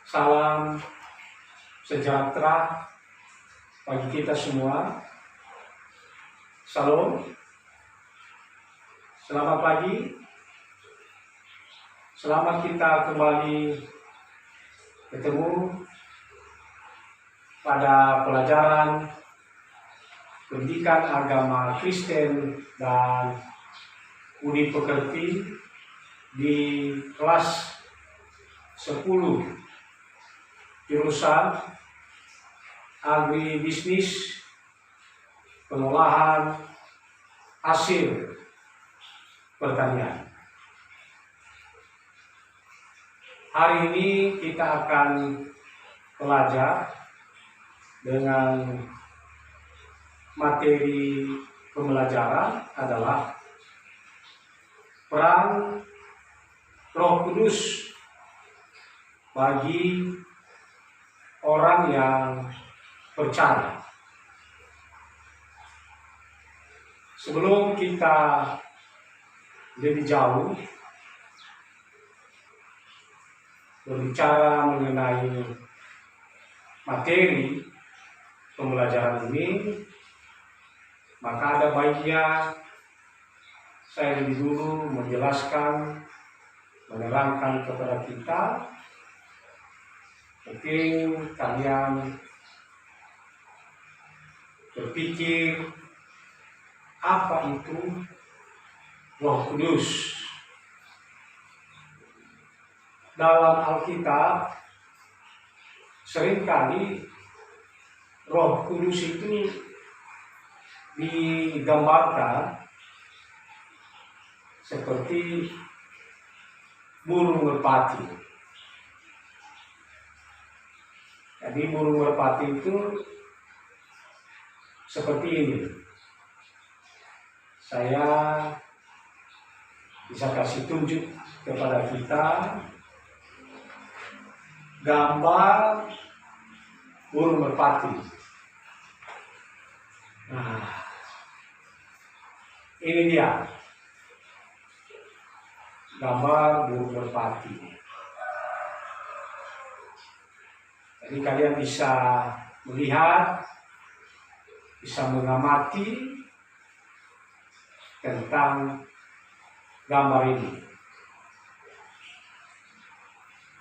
Salam sejahtera bagi kita semua. Salam. Selamat pagi. Selamat kita kembali ketemu pada pelajaran pendidikan agama Kristen dan Budi Pekerti di kelas 10 jurusan agribisnis pengolahan hasil pertanian. Hari ini kita akan belajar dengan materi pembelajaran adalah peran Roh Kudus bagi orang yang percaya. Sebelum kita lebih jauh berbicara mengenai materi pembelajaran ini, maka ada baiknya saya lebih dulu menjelaskan, menerangkan kepada kita. Mungkin kalian berpikir, apa itu Roh Kudus? Dalam Alkitab seringkali Roh Kudus itu digambarkan seperti burung merpati. Jadi burung merpati itu seperti ini. Saya bisa kasih tunjuk kepada kita gambar burung merpati. Nah, ini dia gambar burung merpati. Jadi kalian bisa melihat, bisa mengamati tentang gambar ini.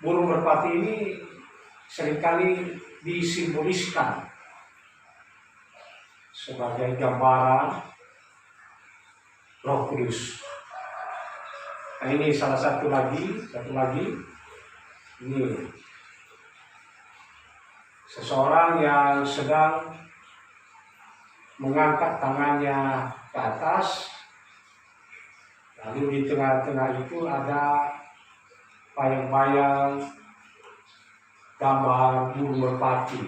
Burung merpati ini seringkali disimboliskan sebagai gambaran Roh Kudus. Nah, ini salah satu lagi. Ini seseorang yang sedang mengangkat tangannya ke atas, lalu di tengah-tengah itu ada bayang-bayang gambar burung merpati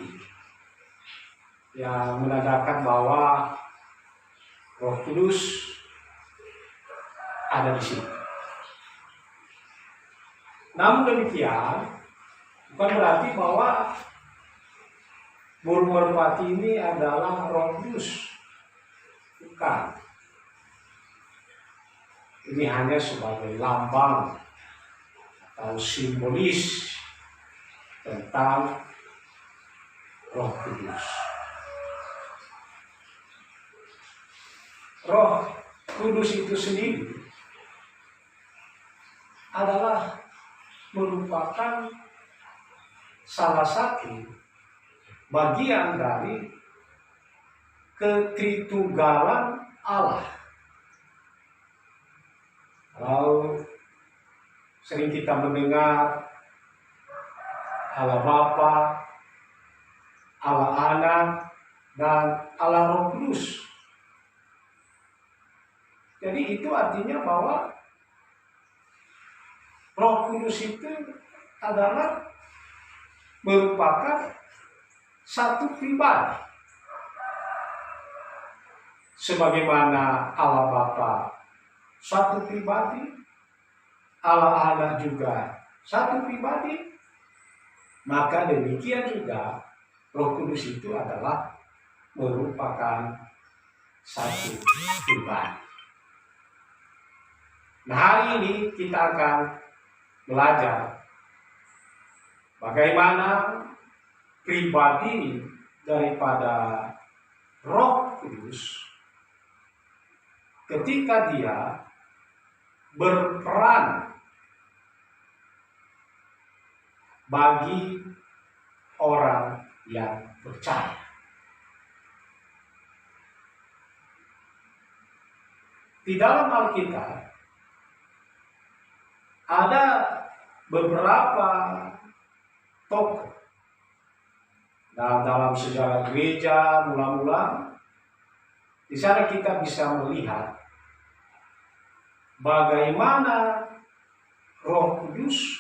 yang menandakan bahwa Roh Kudus ada di sini. Namun demikian, bukan berarti bahwa burung merpati ini adalah Roh Kudus. Bukan. Ini hanya sebagai lambang atau simbolis tentang Roh Kudus. Roh Kudus itu sendiri adalah merupakan salah satu bagian dari ketritunggalan Allah. Kalau sering kita mendengar Allah Bapa, Allah Anak, dan Allah Roh Kudus. Jadi itu artinya bahwa Roh Kudus itu adalah merupakan satu pribadi. Sebagaimana Allah Bapa satu pribadi, Allah Anak juga satu pribadi, maka demikian juga Roh Kudus itu adalah merupakan satu pribadi. Nah, hari ini kita akan belajar bagaimana pribadi daripada Roh Kudus ketika dia berperan bagi orang yang percaya. Di dalam Alkitab ada beberapa tokoh dalam sejarah gereja mula-mula. Di sana kita bisa melihat bagaimana Roh Kudus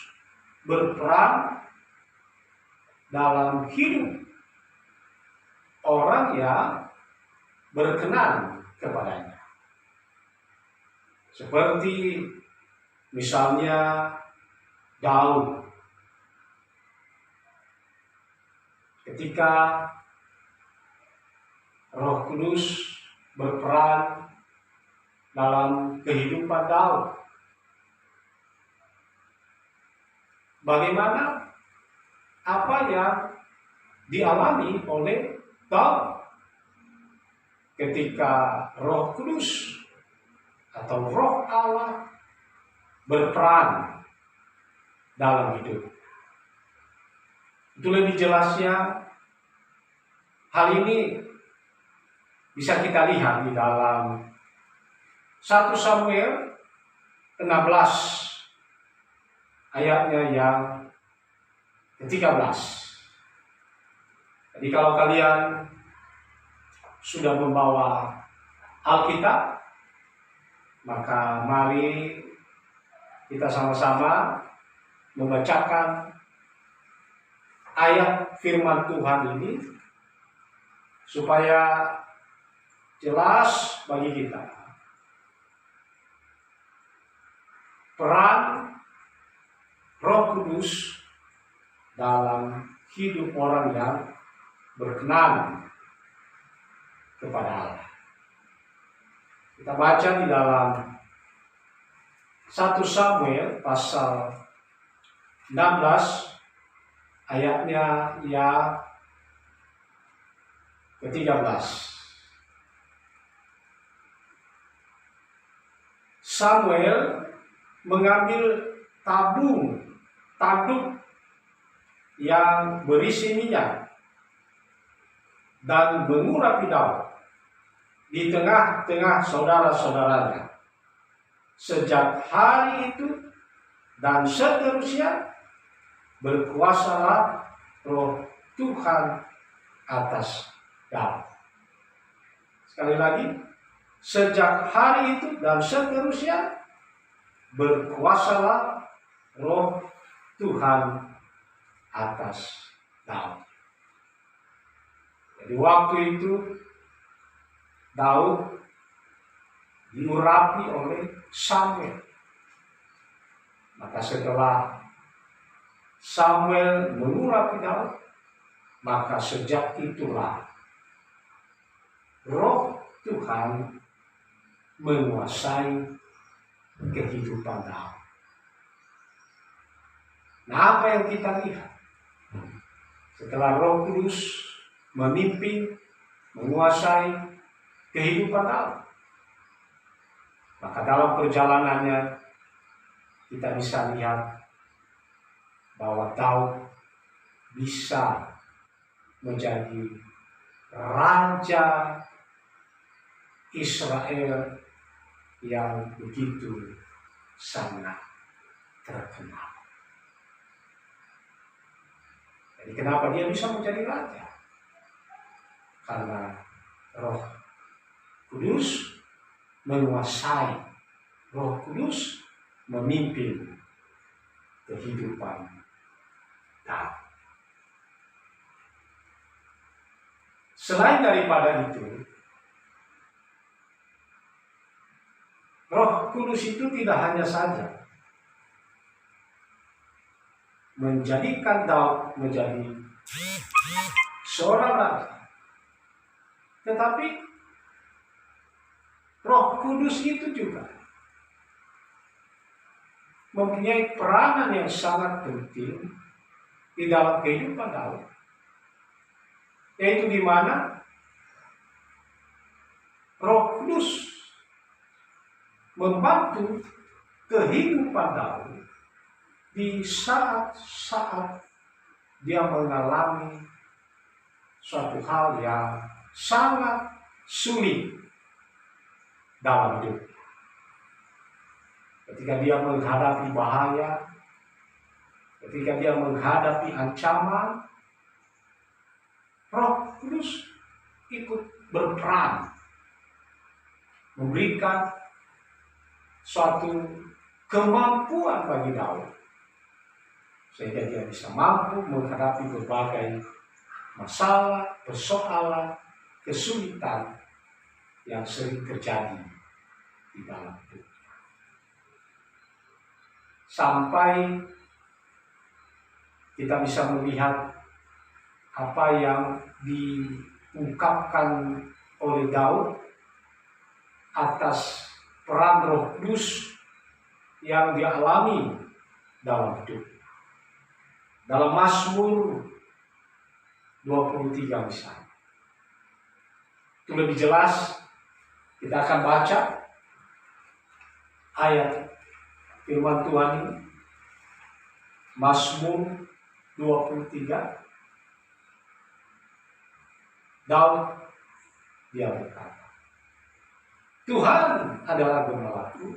berperan dalam hidup orang yang berkenan kepadanya. Seperti misalnya Daud. Ketika Roh Kudus berperan dalam kehidupan Daud, bagaimana apa yang dialami oleh Daud ketika Roh Kudus atau Roh Allah berperan dalam hidup. Itu lebih jelasnya hal ini bisa kita lihat di dalam 1 Samuel 16 ayatnya yang ke-13. Jadi kalau kalian sudah membawa Alkitab, maka mari kita sama-sama membacakan ayat firman Tuhan ini supaya jelas bagi kita peran Roh Kudus dalam hidup orang yang berkenan kepada Allah. Kita baca di dalam 1 Samuel pasal 16 ayatnya yang ke-13. Samuel mengambil tanduk yang berisi minyak dan mengurapi Daud di tengah-tengah saudara-saudaranya. Sejak hari itu dan seterusnya berkuasalah Roh Tuhan atas Daud. Sekali lagi, sejak hari itu dan seterusnya berkuasalah Roh Tuhan atas Daud. Jadi waktu itu Daud diurapi oleh Samuel. Maka setelah Samuel mengurapi Daud, maka sejak itulah Roh Tuhan menguasai kehidupan Daud. Nah, apa yang kita lihat? Setelah Roh Kudus memimpin, menguasai kehidupan Daud, maka dalam perjalanannya kita bisa lihat bahwa Daud bisa menjadi raja Israel yang begitu sangat terkenal. Jadi kenapa dia bisa menjadi raja? Karena Roh Kudus menguasai, Roh Kudus memimpin kehidupan Daud. Selain daripada itu, Roh Kudus itu tidak hanya saja menjadikan Daud menjadi seorang raja, tetapi Roh Kudus itu juga mempunyai peranan yang sangat penting di dalam kehidupan Daud, yaitu di mana Roh Kudus membantu kehidupan Daud di saat-saat dia mengalami suatu hal yang sangat sulit dalam hidup. Ketika dia menghadapi bahaya, ketika dia menghadapi ancaman, Roh Kudus ikut berperan, memberikan suatu kemampuan bagi Daud, sehingga dia bisa mampu menghadapi berbagai masalah, persoalan, kesulitan yang sering terjadi di dalam hidup. Sampai kita bisa melihat apa yang diungkapkan oleh Daud atas peran Roh Kudus yang dialami dalam hidup. Dalam Mazmur 23 misalnya, itu lebih jelas. Kita akan baca ayat firman Tuhan ini, Mazmur 23. Daud dia berkata, Tuhan adalah gembalaku,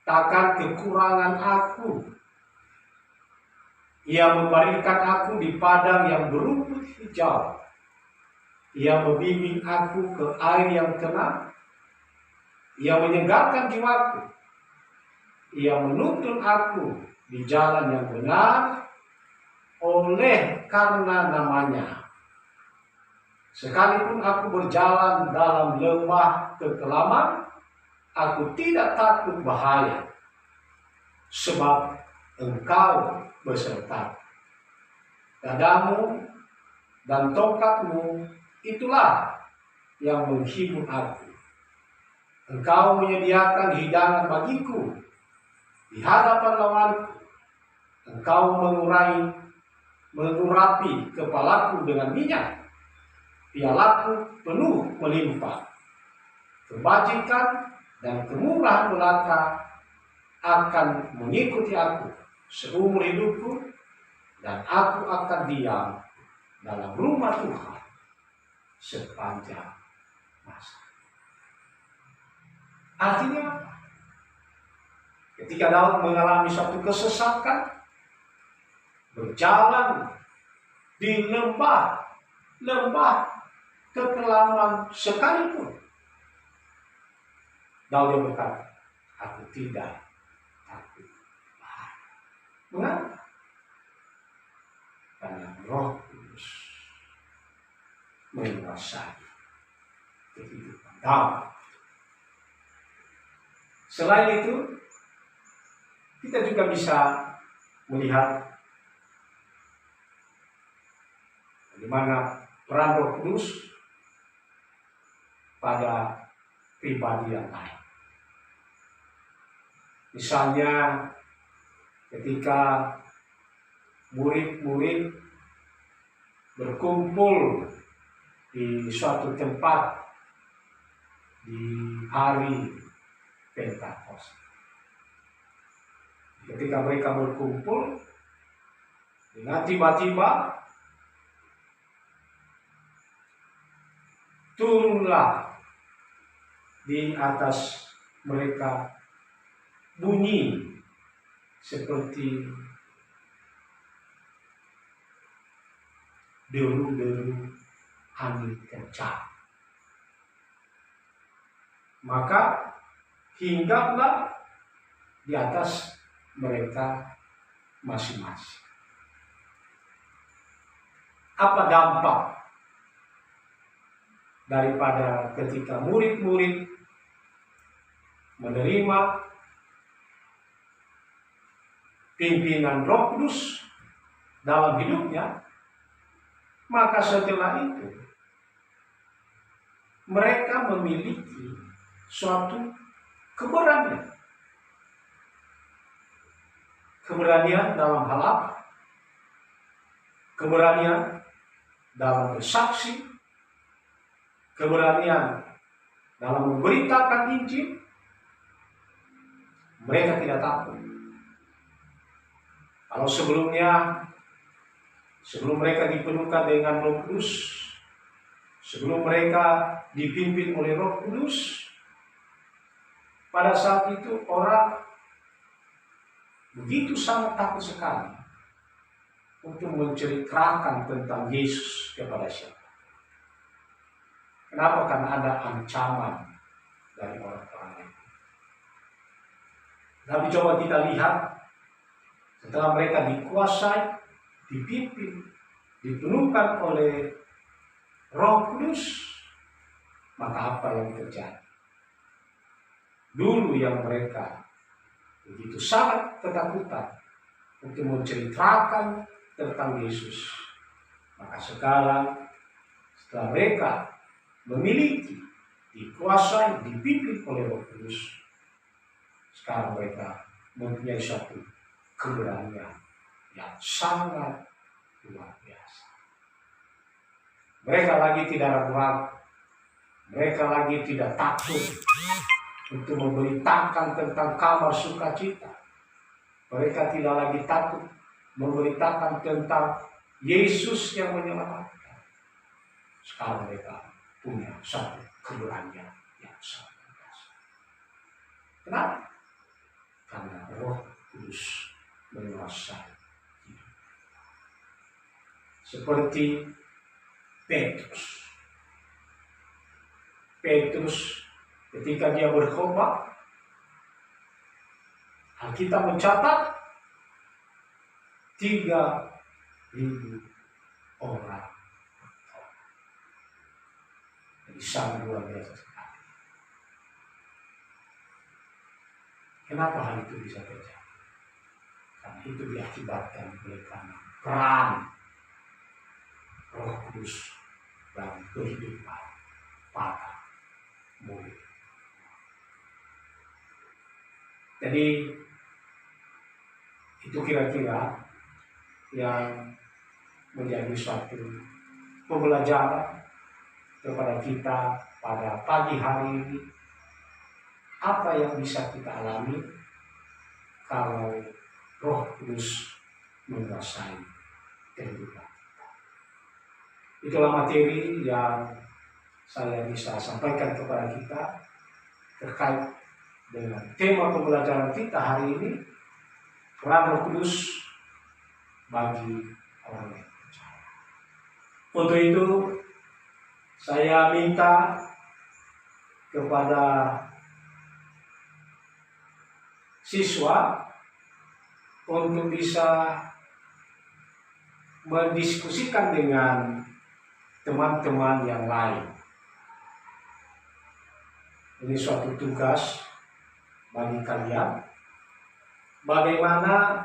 takkan kekurangan aku. Ia membaringkan aku di padang yang berumput hijau. Ia membimbing aku ke air yang tenang. Ia menyegarkan jiwaku. Ia menuntun aku di jalan yang benar oleh karena namanya. Sekalipun aku berjalan dalam lembah kekelaman, aku tidak takut bahaya, sebab Engkau beserta. Dadamu dan tongkatmu itulah yang menghibur aku. Engkau menyediakan hidangan bagiku di hadapan lawanku. Engkau mengurapi kepalaku dengan minyak. Pialaku penuh melimpah. Kebajikan dan kemurahan belaka akan mengikuti aku seumur hidupku, dan aku akan diam dalam rumah Tuhan sepanjang masa. Artinya apa? Ketika Daud mengalami suatu kesesatan, berjalan di lembah kekelaman sekalipun, Daud berkata, aku tidak takut. Mengapa? Karena Roh Kudus menguasai kehidupan Daud. Selain itu, kita juga bisa melihat bagaimana peran Roh Kudus pada pribadi yang lain. Misalnya ketika murid-murid berkumpul di suatu tempat di hari Pentakosta. Ketika mereka berkumpul, dengan tiba-tiba turunlah di atas mereka bunyi seperti deru-deru angin kencang. Maka hinggaplah di atas mereka masing-masing. Apa dampak daripada ketika murid-murid menerima pimpinan Roh Kudus dalam hidupnya? Maka setelah itu mereka memiliki suatu keberanian. Keberanian dalam hal apa? keberanian dalam bersaksi, keberanian dalam memberitakan Injil. Mereka tidak takut. Kalau sebelum mereka dipenuhkan dengan Roh Kudus, sebelum mereka dipimpin oleh Roh Kudus, pada saat itu orang begitu sangat takut sekali untuk menceritakan tentang Yesus kepada siapa. Kenapa? Karena ada ancaman dari orang-orang lain. Tapi coba kita lihat, setelah mereka dikuasai, dipimpin, dipenuhkan oleh Roh Kudus, maka apa yang terjadi? Dulu yang mereka begitu sangat ketakutan untuk menceritakan tentang Yesus, maka sekarang setelah mereka memiliki, dikuasai, dipimpin oleh Roh Kudus, sekarang mereka mempunyai suatu keberanian yang sangat luar biasa. Mereka lagi tidak ragu-ragu, mereka lagi tidak takut untuk memberitakan tentang kabar sukacita. Mereka tidak lagi takut memberitakan tentang Yesus yang menyelamatkan. Sekarang mereka punya satu keberanian yang sangat biasa. Kenapa? Karena Roh Kudus menguasai hidup. Seperti Petrus. Ketika dia berkhotbah, Alkitab mencatat 3.000 orang. Jadi sangat luar biasa sekali. Kenapa hal itu bisa terjadi? Karena itu diakibatkan oleh peran Roh Kudus dalam kehidupan para murid. Jadi itu kira-kira yang menjadi suatu pembelajaran kepada kita pada pagi hari ini. Apa yang bisa kita alami kalau Roh Kudus menguasai kehidupan kita? Itulah materi yang saya bisa sampaikan kepada kita terkait dengan tema pembelajaran kita hari ini, peran Roh Kudus bagi orang yang percaya. Untuk itu saya minta kepada siswa untuk bisa mendiskusikan dengan teman-teman yang lain. Ini suatu tugas bagi kalian, bagaimana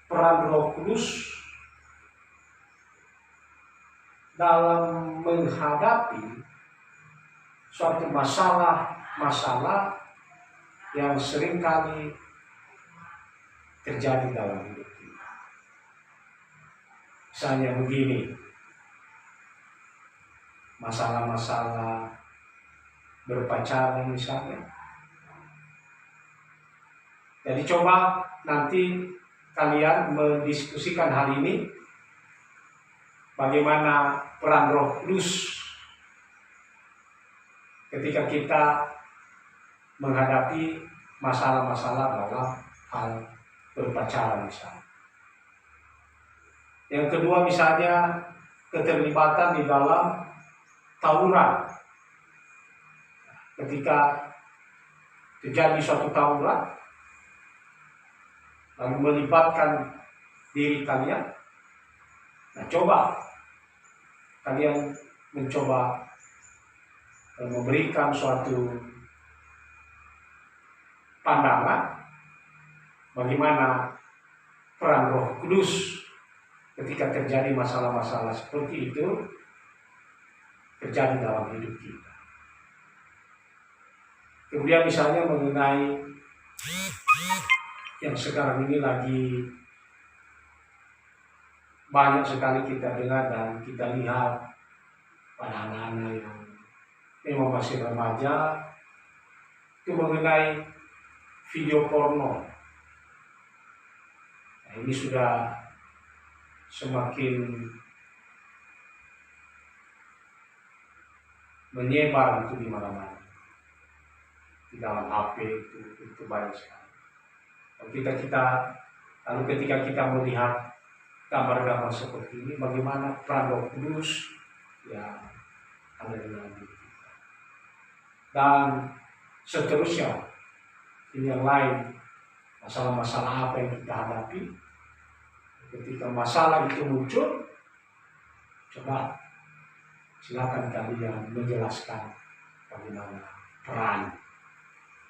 peran Roh Kudus dalam menghadapi suatu masalah yang seringkali terjadi dalam hidup kita. Misalnya begini, masalah-masalah berpacaran misalnya. Jadi coba nanti kalian mendiskusikan hal ini, bagaimana peran Roh Kudus ketika kita menghadapi masalah-masalah dalam hal berpacaran misalnya. Yang kedua misalnya keterlibatan di dalam tawuran. Ketika terjadi suatu tawuran, lalu melibatkan diri kalian, nah coba kalian mencoba memberikan suatu pandangan bagaimana peran Roh Kudus ketika terjadi masalah-masalah seperti itu terjadi dalam hidup kita. Kemudian misalnya mengenai yang sekarang ini lagi banyak sekali kita dengar dan kita lihat pada anak-anak yang memang masih remaja itu mengenai video porno. Nah, ini sudah semakin menyebar itu di mana-mana. Di dalam HP itu banyak sekali. Lalu ketika kita melihat gambar-gambar seperti ini, bagaimana peran Roh Kudus yang ada di dalam diri kita. Dan seterusnya, ini yang lain, masalah-masalah apa yang kita hadapi. Ketika masalah itu muncul, coba silakan kalian menjelaskan bagaimana peran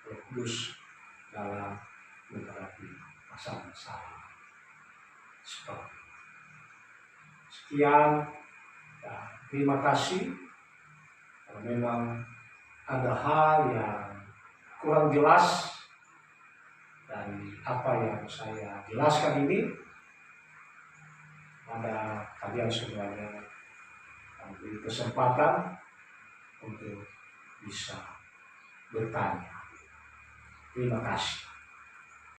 Roh Kudus dalam menghadapi masalah-masalah seperti itu. Sekian, ya, terima kasih. Kalau memang ada hal yang kurang jelas dari apa yang saya jelaskan ini, pada kalian semuanya beri kesempatan untuk bisa bertanya. Terima kasih.